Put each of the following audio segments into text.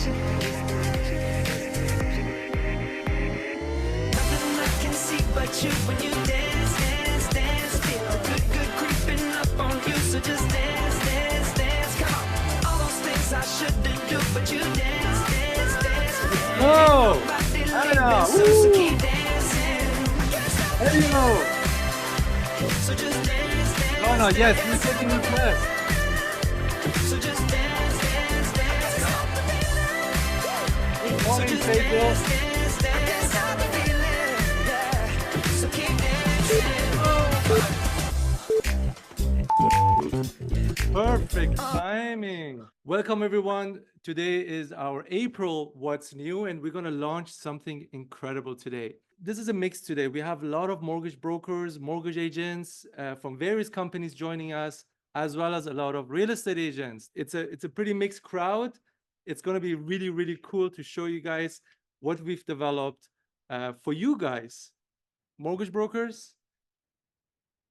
Nothing I can see but you when you dance, dance, dance. Feel a good, good creeping up on you. So just dance, dance, dance. Come on. All those things I shouldn't do, but you dance, dance, dance. Oh, Nobody Anna, leaving, so woo. keep dancing. There you go. So just dance, dance. Oh no, yes, he's taking his best. So just dance, dance, dance. Good So morning, just Faisal. dance, dance, dance. How the feeling, yeah. So keep dancing. Perfect timing. Welcome, everyone. Today is our April What's New, and we're going to launch something incredible today. This is a mix today. We have a lot of mortgage brokers, mortgage agents from various companies joining us, as well as a lot of real estate agents. It's a pretty mixed crowd. It's going to be really, really cool to show you guys what we've developed for you guys, mortgage brokers.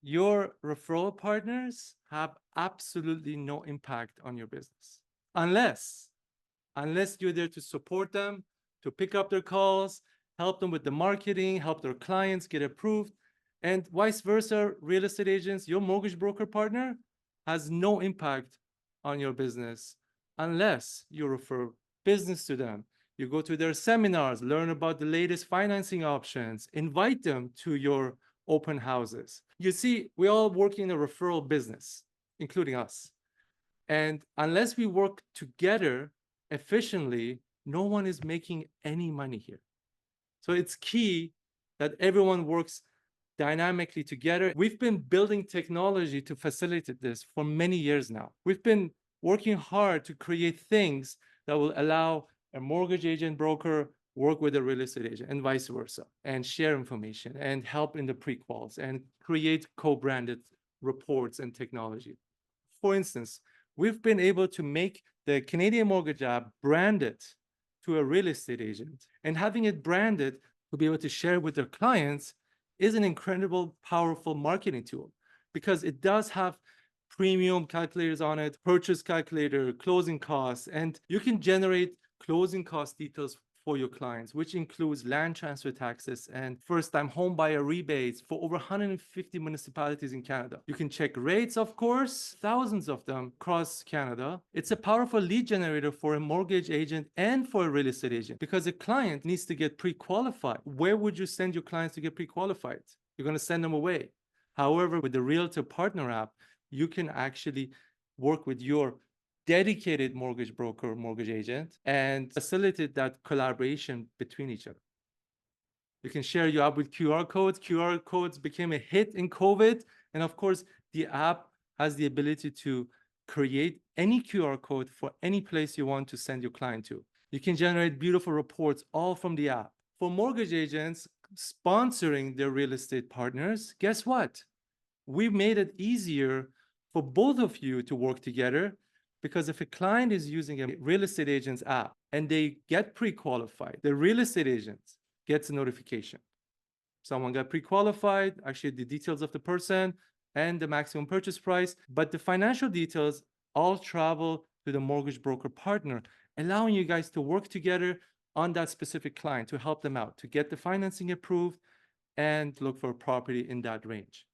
Your referral partners have absolutely no impact on your business unless you're there to support them, to pick up their calls, help them with the marketing, help their clients get approved, and vice versa. Real estate agents, your mortgage broker partner has no impact on your business unless you refer business to them. You go to their seminars, learn about the latest financing options, invite them to your open houses. You see, we all work in a referral business, including us. And unless we work together efficiently, no one is making any money here. So it's key that everyone works dynamically together. We've been building technology to facilitate this for many years now. We've been working hard to create things that will allow a mortgage agent broker work with a real estate agent and vice versa, and share information and help in the pre-quals and create co-branded reports and technology. For instance, we've been able to make the Canadian Mortgage app branded to a real estate agent, and having it branded to be able to share with their clients is an incredible, powerful marketing tool because it does have premium calculators on it, purchase calculator, closing costs, and you can generate closing cost details for your clients, which includes land transfer taxes and first-time home buyer rebates for over 150 municipalities in Canada. You can check rates, of course, thousands of them across Canada. It's a powerful lead generator for a mortgage agent and for a real estate agent because a client needs to get pre-qualified. Where would you send your clients to get pre-qualified? You're going to send them away. However, with the Realtor Partner app, you can actually work with your dedicated mortgage broker, mortgage agent, and facilitate that collaboration between each other. You can share your app with QR codes. QR codes became a hit in COVID. And of course, the app has the ability to create any QR code for any place you want to send your client to. You can generate beautiful reports all from the app. For mortgage agents sponsoring their real estate partners, guess what? We've made it easier for both of you to work together. Because if a client is using a real estate agent's app and they get pre-qualified, the real estate agent gets a notification. Someone got pre-qualified, actually the details of the person and the maximum purchase price, but the financial details all travel to the mortgage broker partner, allowing you guys to work together on that specific client to help them out, to get the financing approved and look for a property in that range.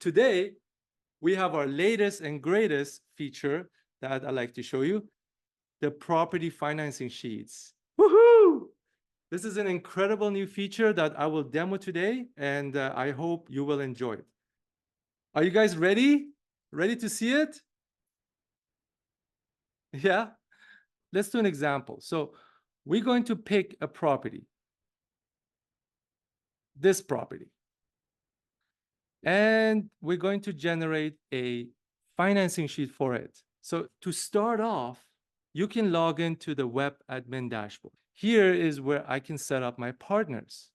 Today, we have our latest and greatest feature that I'd like to show you, the property financing sheets. Woohoo! This is an incredible new feature that I will demo today, and I hope you will enjoy it. Are you guys ready? Ready to see it? Yeah? Let's do an example. So we're going to pick a property, this property. And we're going to generate a financing sheet for it. So to start off, you can log into the web admin dashboard. Here is where I can set up my partners.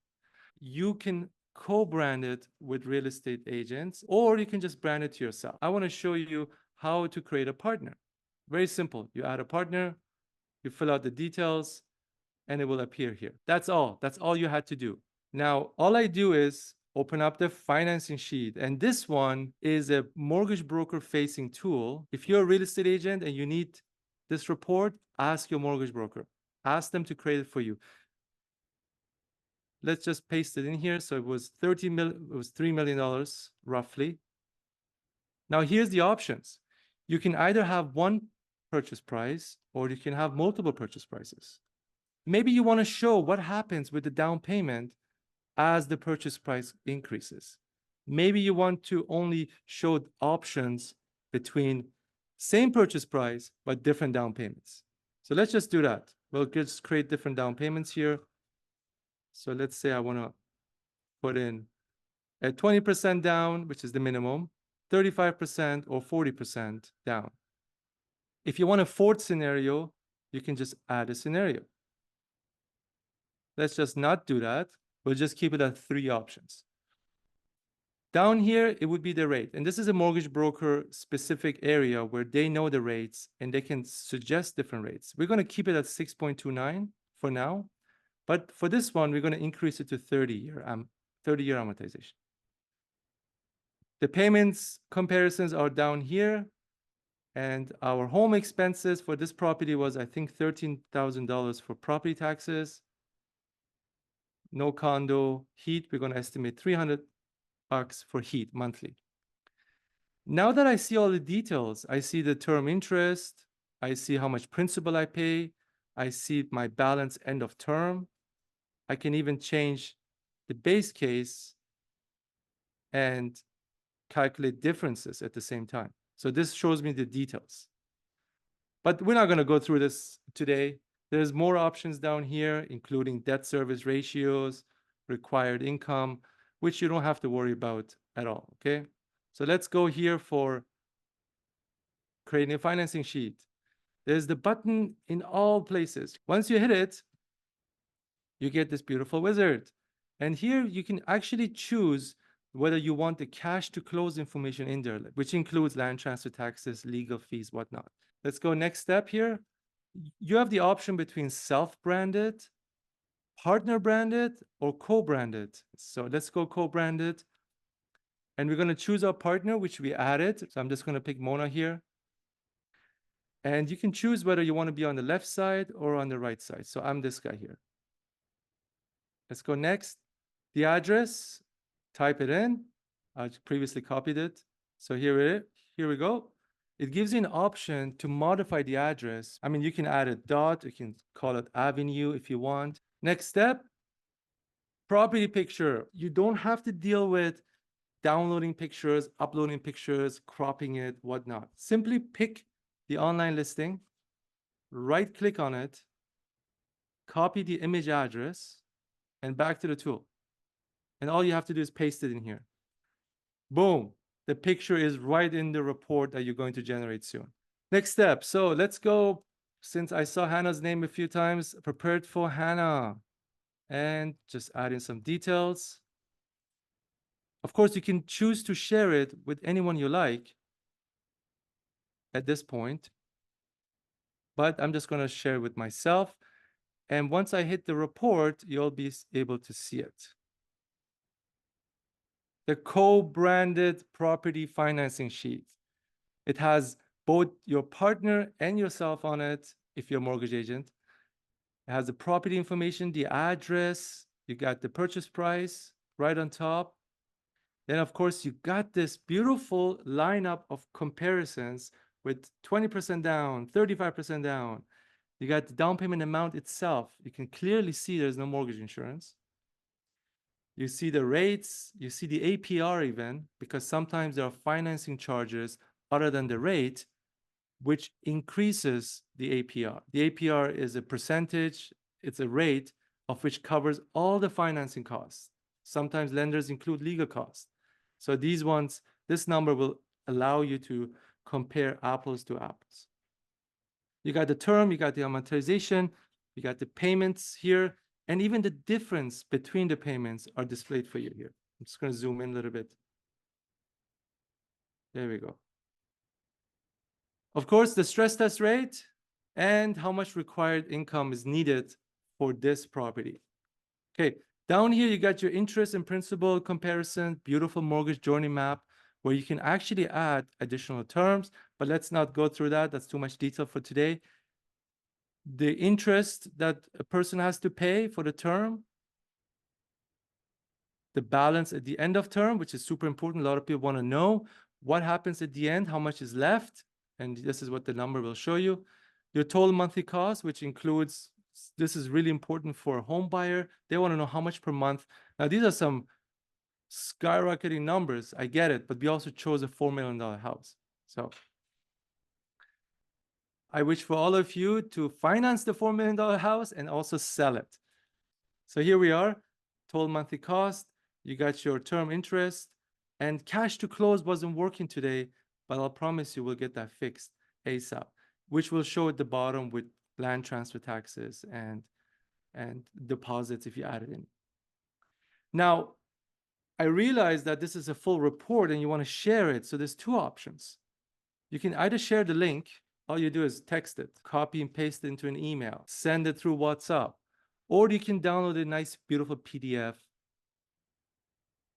You can co-brand it with real estate agents, or you can just brand it to yourself. I want to show you how to create a partner. Very simple. You add a partner, you fill out the details, and it will appear here. That's all. That's all you had to do. Now, all I do is open up the financing sheet. And this one is a mortgage broker facing tool. If you're a real estate agent and you need this report, ask your mortgage broker. Ask them to create it for you. Let's just paste it in here. So it was $3 million roughly. Now here's the options. You can either have one purchase price or you can have multiple purchase prices. Maybe you want to show what happens with the down payment as the purchase price increases. Maybe you want to only show options between same purchase price, but different down payments. So let's just do that. We'll just create different down payments here. So let's say I want to put in at 20% down, which is the minimum, 35% or 40% down. If you want a fourth scenario, you can just add a scenario. Let's just not do that. We'll just keep it at 3 options. Down here, it would be the rate. And this is a mortgage broker specific area where they know the rates and they can suggest different rates. We're going to keep it at 6.29 for now. But for this one, we're going to increase it to 30-year amortization. The payments comparisons are down here. And our home expenses for this property was, I think, $13,000 for property taxes. No condo, heat, we're going to estimate $300 for heat monthly. Now that I see all the details, I see the term interest, I see how much principal I pay, I see my balance end of term. I can even change the base case and calculate differences at the same time. So this shows me the details. But we're not going to go through this today. There's more options down here, including debt service ratios, required income, which you don't have to worry about at all, okay? So let's go here for creating a financing sheet. There's the button in all places. Once you hit it, you get this beautiful wizard. And here you can actually choose whether you want the cash to close information in there, which includes land transfer taxes, legal fees, whatnot. Let's go next step here. You have the option between self-branded, partner branded, or co-branded. So let's go co-branded. And we're going to choose our partner, which we added. So I'm just going to pick Mona here. And you can choose whether you want to be on the left side or on the right side. So I'm this guy here. Let's go next. The address, type it in. I previously copied it. So here we go. It gives you an option to modify the address. I mean, you can add a dot, you can call it avenue if you want. Next step, property picture. You don't have to deal with downloading pictures, uploading pictures, cropping it, whatnot. Simply pick the online listing, right click on it, copy the image address, and back to the tool. And all you have to do is paste it in here. Boom. The picture is right in the report that you're going to generate soon. Next step. So let's go, since I saw Hannah's name a few times, prepared for Hannah. And just add in some details. Of course, you can choose to share it with anyone you like at this point. But I'm just going to share it with myself. And once I hit the report, you'll be able to see it. The co-branded property financing sheet. It has both your partner and yourself on it if you're a mortgage agent. It has the property information, the address, you got the purchase price right on top. Then, of course, you got this beautiful lineup of comparisons with 20% down, 35% down. You got the down payment amount itself. You can clearly see there's no mortgage insurance. You see the rates, you see the APR even, because sometimes there are financing charges other than the rate, which increases the APR. The APR is a percentage, it's a rate of which covers all the financing costs. Sometimes lenders include legal costs. So these ones, this number will allow you to compare apples to apples. You got the term, you got the amortization, you got the payments here, and even the difference between the payments are displayed for you here. I'm just going to zoom in a little bit. There we go. Of course, the stress test rate and how much required income is needed for this property. Okay, down here, you got your interest and principal comparison, beautiful mortgage journey map, where you can actually add additional terms, but let's not go through that. That's too much detail for today. the interest that a person has to pay for the term, the balance at the end of term, which is super important. A lot of people want to know what happens at the end, how much is left. And this is what the number will show you. Your total monthly cost, which includes, this is really important for a home buyer. They want to know how much per month. Now, these are some skyrocketing numbers. I get it, but we also chose a $4 million house. So I wish for all of you to finance the $4 million house and also sell it. So here we are, total monthly cost. You got your term interest, and cash to close wasn't working today, but I'll promise you we'll get that fixed ASAP, which will show at the bottom with land transfer taxes and deposits if you add it in. Now, I realize that this is a full report and you want to share it. So there's two options. You can either share the link. All you do is text it, copy and paste it into an email, send it through WhatsApp, or you can download a nice, beautiful PDF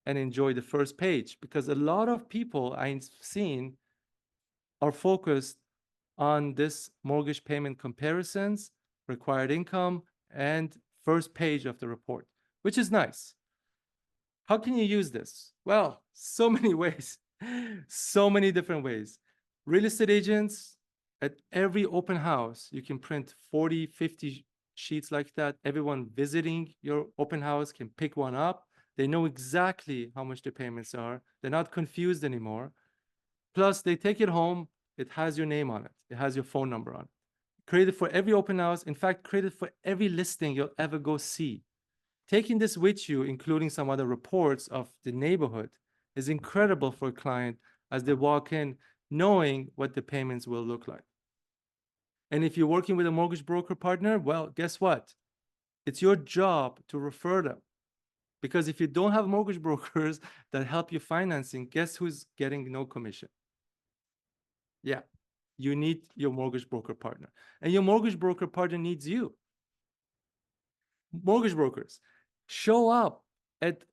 and enjoy the first page, because a lot of people I've seen are focused on this mortgage payment comparisons, required income, and first page of the report, which is nice. How can you use this? Well, so many ways, so many different ways. Real estate agents, at every open house, you can print 40, 50 sheets like that. Everyone visiting your open house can pick one up. They know exactly how much the payments are. They're not confused anymore. Plus, they take it home. It has your name on it. It has your phone number on it. Created for every open house. In fact, created for every listing you'll ever go see. Taking this with you, including some other reports of the neighborhood, is incredible for a client as they walk in, knowing what the payments will look like. And if you're working with a mortgage broker partner, well, guess what? It's your job to refer them. Because if you don't have mortgage brokers that help you financing, guess who's getting no commission? Yeah, you need your mortgage broker partner. And your mortgage broker partner needs you. Mortgage brokers, show up at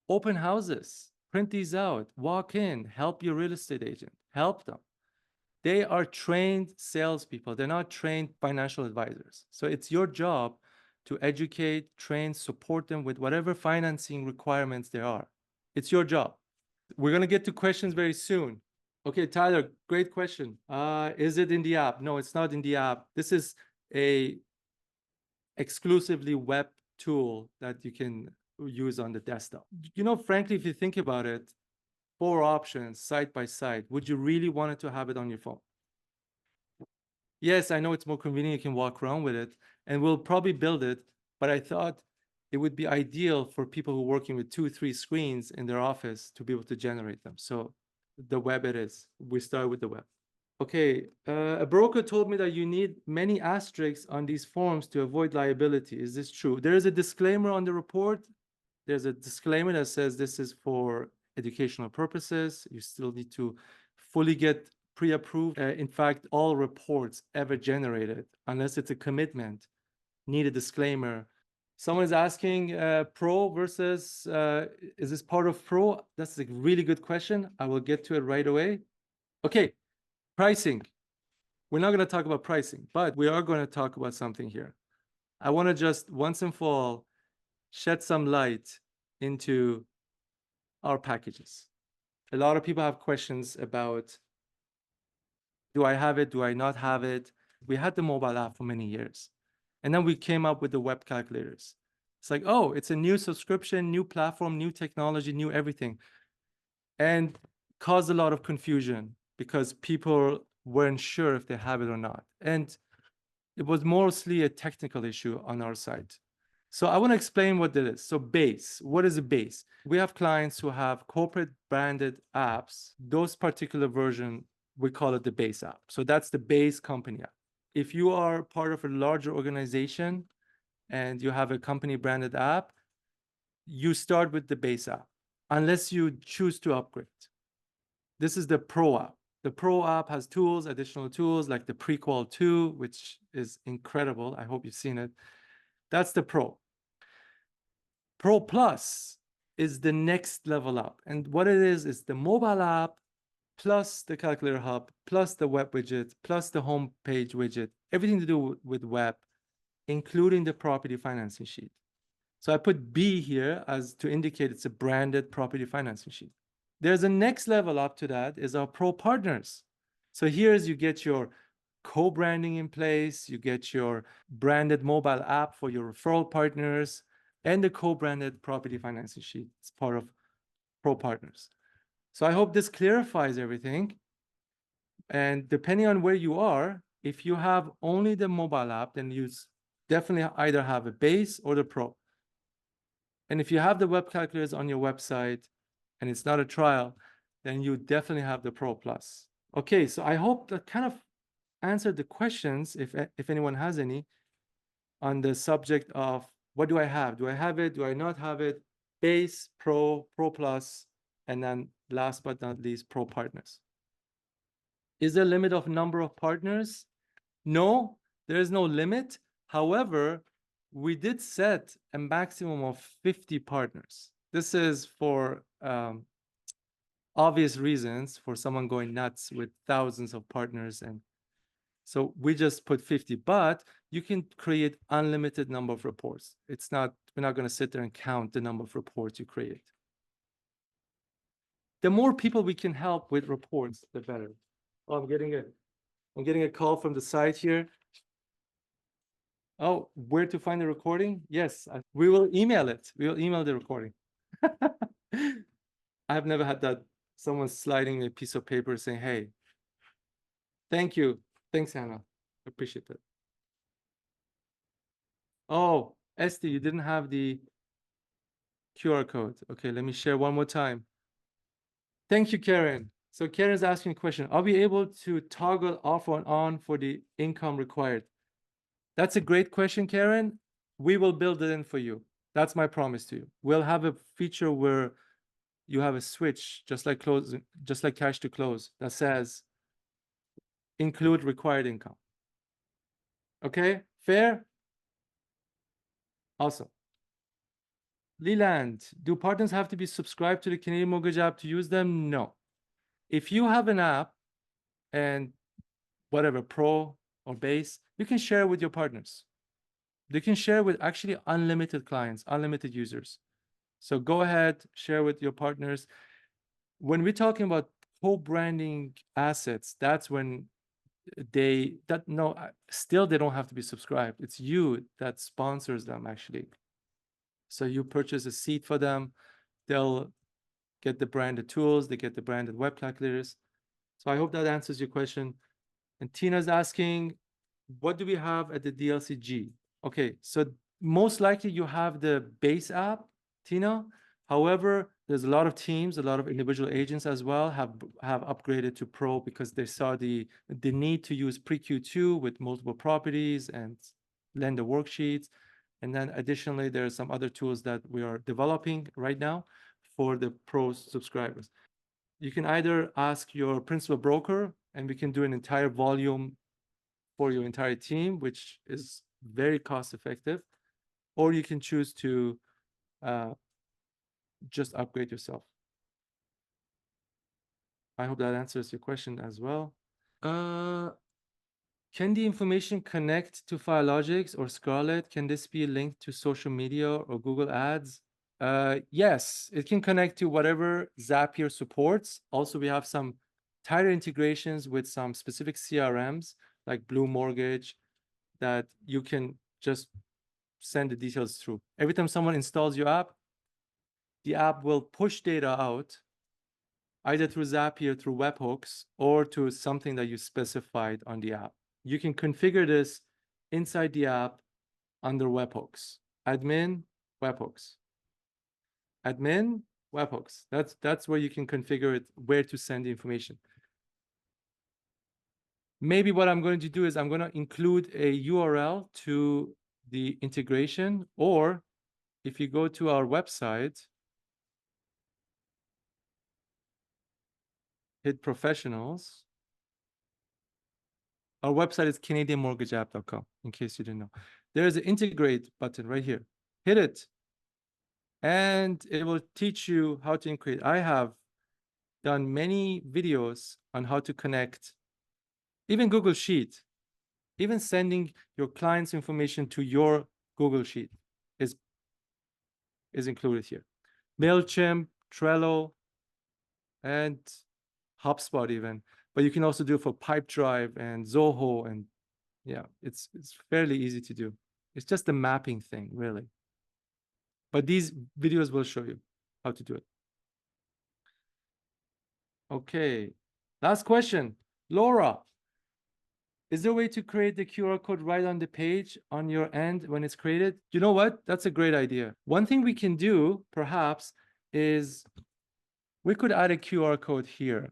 open houses, print these out, walk in, help your real estate agent, help them. They are trained salespeople. They're not trained financial advisors. So it's your job to educate, train, support them with whatever financing requirements there are. It's your job. We're going to get to questions very soon. Okay, Tyler, great question. Is it in the app? No, it's not in the app. This is a exclusively web tool that you can use on the desktop. You know, frankly, if you think about it, 4 options side by side, would you really want to have it on your phone? Yes, I know it's more convenient. You can walk around with it, and we'll probably build it. But I thought it would be ideal for people who are working with 2, 3 screens in their office to be able to generate them. So the web it is. We start with the web. Okay, a broker told me that you need many asterisks on these forms to avoid liability. Is this true? There is a disclaimer on the report. There's a disclaimer that says this is for educational purposes. You still need to fully get pre-approved. In fact, all reports ever generated, unless it's a commitment, need a disclaimer. Someone is asking Pro versus, is this part of Pro? That's a really good question. I will get to it right away. Okay, pricing. We're not going to talk about pricing, but we are going to talk about something here. I want to just once and for all shed some light into our packages. A lot of people have questions about, do I have it? Do I not have it? We had the mobile app for many years. And then we came up with the web calculators. It's like, oh, it's a new subscription, new platform, new technology, new everything. And caused a lot of confusion because people weren't sure if they have it or not. And it was mostly a technical issue on our side. So I want to explain what that is. So base, what is a base? We have clients who have corporate branded apps. Those particular version, we call it the base app. So that's the base company app. If you are part of a larger organization and you have a company branded app, you start with the base app, unless you choose to upgrade. This is the Pro app. The Pro app has tools, additional tools like the Pre-Qual 2, which is incredible. I hope you've seen it. That's the Pro. Pro Plus is the next level up. And what it is the mobile app plus the calculator hub, plus the web widget, plus the home page widget, everything to do with web, including the property financing sheet. So I put B here as to indicate it's a branded property financing sheet. There's a next level up to that is our pro partners. So here's you get your co-branding in place, you get your branded mobile app for your referral partners, and the co-branded property financing sheet. It's part of pro partners. So I hope this clarifies everything. And depending on where you are, if you have only the mobile app, then you definitely either have a base or the pro. And if you have the web calculators on your website and it's not a trial, then you definitely have the Pro Plus. Okay, so I hope that kind of answered the questions, if anyone has any, on the subject of what do I have? Do I have it? Do I not have it? Base, Pro, Pro Plus, and then last but not least, Pro Partners. Is there a limit of number of partners? No, there is no limit. However, we did set a maximum of 50 partners. This is for obvious reasons, for someone going nuts with thousands of partners. And so we just put 50, but you can create unlimited number of reports. It's not, we're not going to sit there and count the number of reports you create. The more people we can help with reports, the better. Oh, I'm getting a call from the site here. Oh, where to find the recording? Yes, we will email it. We will email the recording. I've never had that. Someone sliding a piece of paper saying, hey, thank you. Thanks, Hannah. Appreciate it. Oh, Esty, you didn't have the QR code. Okay, let me share one more time. Thank you, Karen. So Karen's asking a question. Are we able to toggle off or on for the income required? That's a great question, Karen. We will build it in for you. That's my promise to you. We'll have a feature where you have a switch, just like cash to close, that says include required income. Okay, fair? Awesome. Leland, do partners have to be subscribed to the Canadian Mortgage app to use them? No. If you have an app and whatever, Pro or Base, you can share with your partners. They can share with actually unlimited clients, unlimited users. So go ahead, share with your partners. When we're talking about co-branding assets, that's when still they don't have to be subscribed. It's you that sponsors them actually. So you purchase a seat for them, they'll get the branded tools, they get the branded web calculators. So I hope that answers your question. And Tina's asking, what do we have at the DLCG? Okay, so most likely you have the base app, Tina. However, there's a lot of teams, a lot of individual agents as well have upgraded to Pro because they saw the need to use pre-Q2 with multiple properties and lender worksheets. And then additionally, there are some other tools that we are developing right now for the Pro subscribers. You can either ask your principal broker and we can do an entire volume for your entire team, which is very cost effective, or you can choose to just upgrade yourself. I hope that answers your question as well. Can the information connect to Firelogics or Scarlett? Can this be linked to social media or Google Ads? Yes, it can connect to whatever Zapier supports. Also, we have some tighter integrations with some specific CRMs like Blue Mortgage that you can just send the details through. Every time someone installs your app, the app will push data out either through Zapier, through webhooks, or to something that you specified on the app. You can configure this inside the app under webhooks. Admin, webhooks. Admin, webhooks. That's where you can configure it, where to send the information. Maybe what I'm going to do is I'm going to include a URL to the integration, or if you go to our website, hit professionals. Our website is canadianmortgageapp.com, in case you didn't know. There's an integrate button right here. Hit it, and it will teach you how to integrate. I have done many videos on how to connect, even Google Sheet, even sending your client's information to your Google Sheet is included here. MailChimp, Trello, and HubSpot even. But you can also do it for Pipedrive and Zoho, and yeah, it's fairly easy to do. It's just the mapping thing, really. But these videos will show you how to do it. Okay, last question. Laura, is there a way to create the QR code right on the page on your end when it's created? You know what? That's a great idea. One thing we can do, perhaps, is we could add a QR code here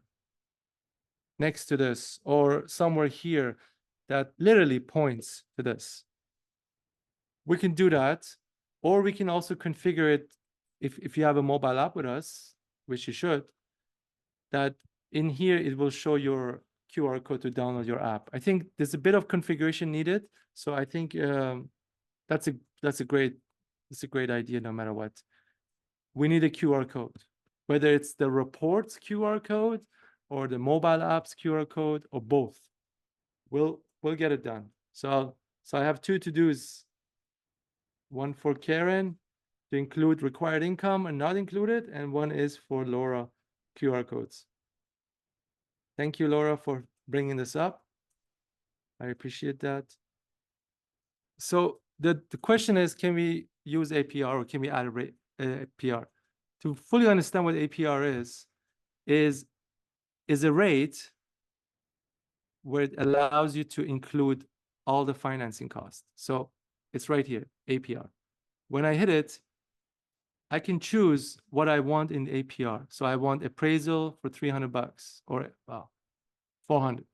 next to this or somewhere here that literally points to this. We can do that, or we can also configure it if you have a mobile app with us, which you should, that in here it will show your QR code to download your app. I think there's a bit of configuration needed, so I think that's a great idea no matter what. We need a QR code, whether it's the reports QR code or the mobile apps QR code or both. We'll get it done. So I have two to-dos. One for Karen to include required income and not included, and one is for Laura, QR codes. Thank you, Laura, for bringing this up. I appreciate that. So the question is, can we use APR or can we add a APR? To fully understand what APR is a rate where it allows you to include all the financing costs. So it's right here, APR. When I hit it, I can choose what I want in the APR. So I want appraisal for $300 or 400.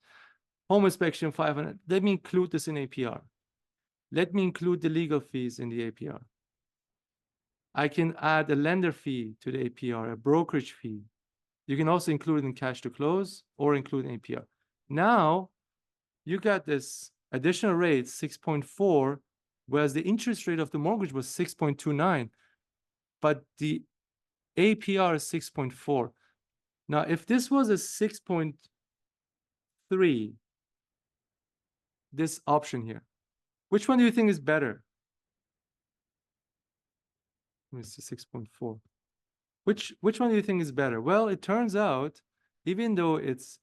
Home inspection 500. Let me include this in APR. Let me include the legal fees in the APR. I can add a lender fee to the APR, a brokerage fee. You can also include it in cash to close or include in APR. Now you got this additional rate, 6.4, whereas the interest rate of the mortgage was 6.29, but the APR is 6.4. Now, if this was a 6.3, this option here, which one do you think is better? Let me see, 6.4. Which one do you think is better? Well, it turns out, even though it's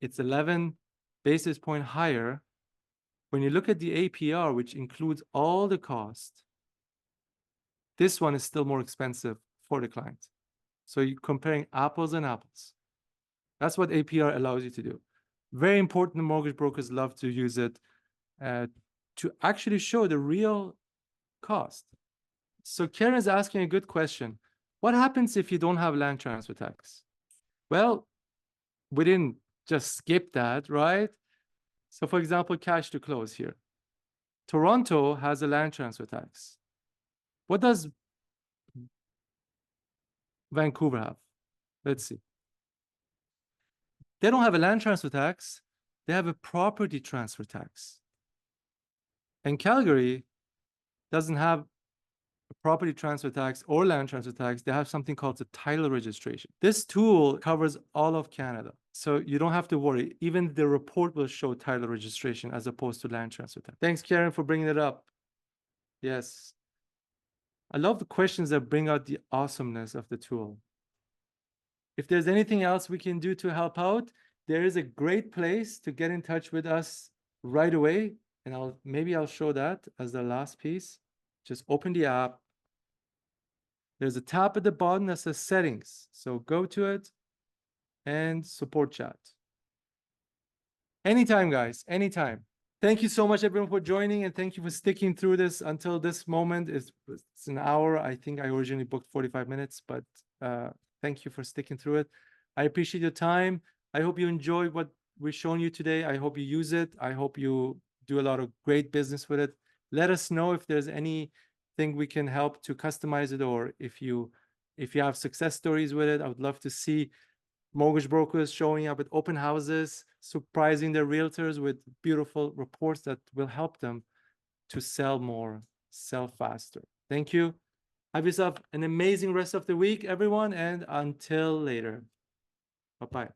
11 basis point higher, when you look at the APR, which includes all the cost, this one is still more expensive for the client. So you're comparing apples and apples. That's what APR allows you to do. Very important. Mortgage brokers love to use it to actually show the real cost. So Karen is asking a good question. What happens if you don't have land transfer tax? Well, we didn't just skip that, right? So for example, cash to close here. Toronto has a land transfer tax. What does Vancouver have? Let's see. They don't have a land transfer tax. They have a property transfer tax. And Calgary doesn't have a property transfer tax or land transfer tax. They have something called the title registration. This tool covers all of Canada. So you don't have to worry. Even the report will show title registration as opposed to land transfer tax. Thanks, Karen, for bringing it up. Yes. I love the questions that bring out the awesomeness of the tool. If there's anything else we can do to help out, there is a great place to get in touch with us right away. And maybe I'll show that as the last piece. Just open the app. There's a tab at the bottom that says settings. So go to it and support chat. Anytime, guys, anytime. Thank you so much, everyone, for joining, and thank you for sticking through this until this moment. It's an hour. I think I originally booked 45 minutes, but thank you for sticking through it. I appreciate your time. I hope you enjoyed what we've shown you today. I hope you use it. I hope you do a lot of great business with it. Let us know if there's anything we can help to customize it, or if you have success stories with it. I would love to see mortgage brokers showing up at open houses, surprising their realtors with beautiful reports that will help them to sell more, sell faster. Thank you. Have yourself an amazing rest of the week, everyone, and until later. Bye-bye.